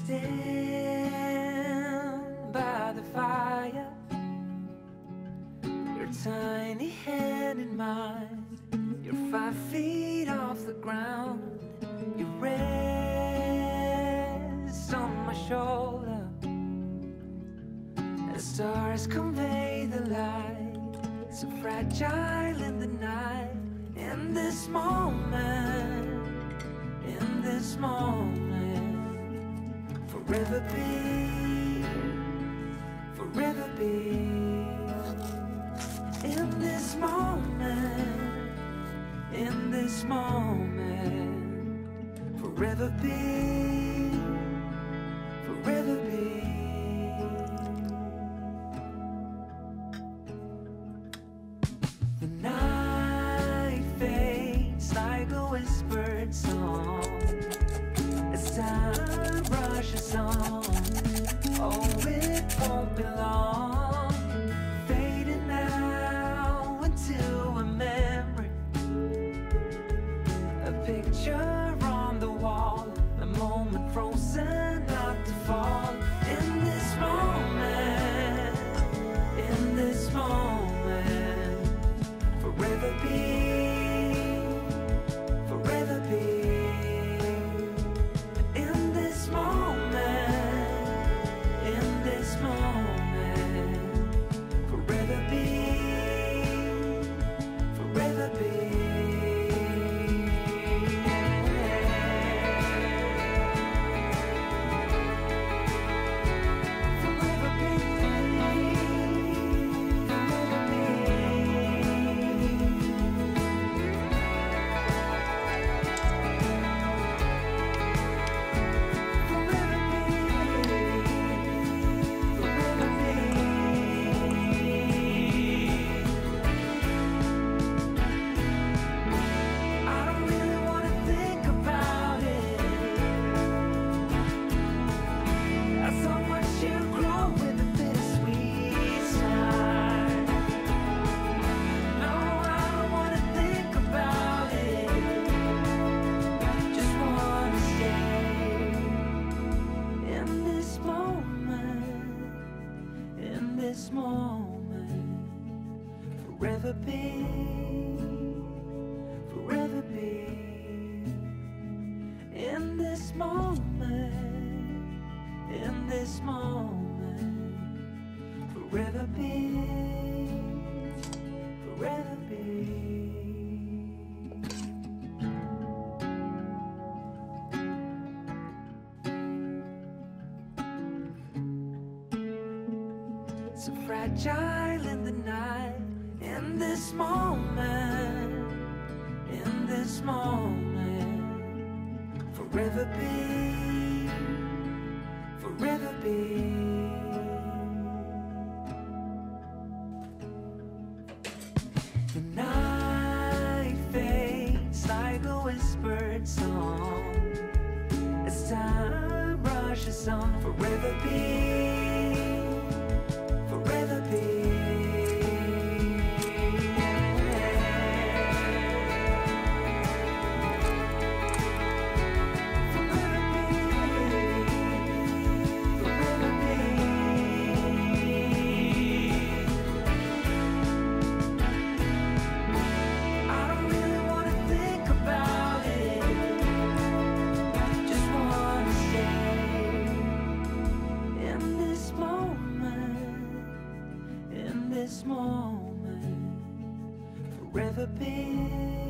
stand by the fire, your tiny hand in mine. You're 5 feet off the ground. You rest on my shoulder. The stars convey the light, so fragile in the night. In this moment, in this moment, forever be, forever be. In this moment, in this moment, forever be, forever be. The night fades like a whispered song as time rushes on. Oh, it won't be long, fading now into a memory, a picture on the wall, a moment frozen not to fall. In this moment, in this moment, forever be, forever be. In this moment, in this moment, forever be, forever be. This moment, forever be, forever be. In this moment, in this moment, forever be, forever be. So fragile in the night, in this moment, in this moment, forever be, forever be. The night fades like a whispered song as time rushes on. Forever be, forever be. This moment, forever be.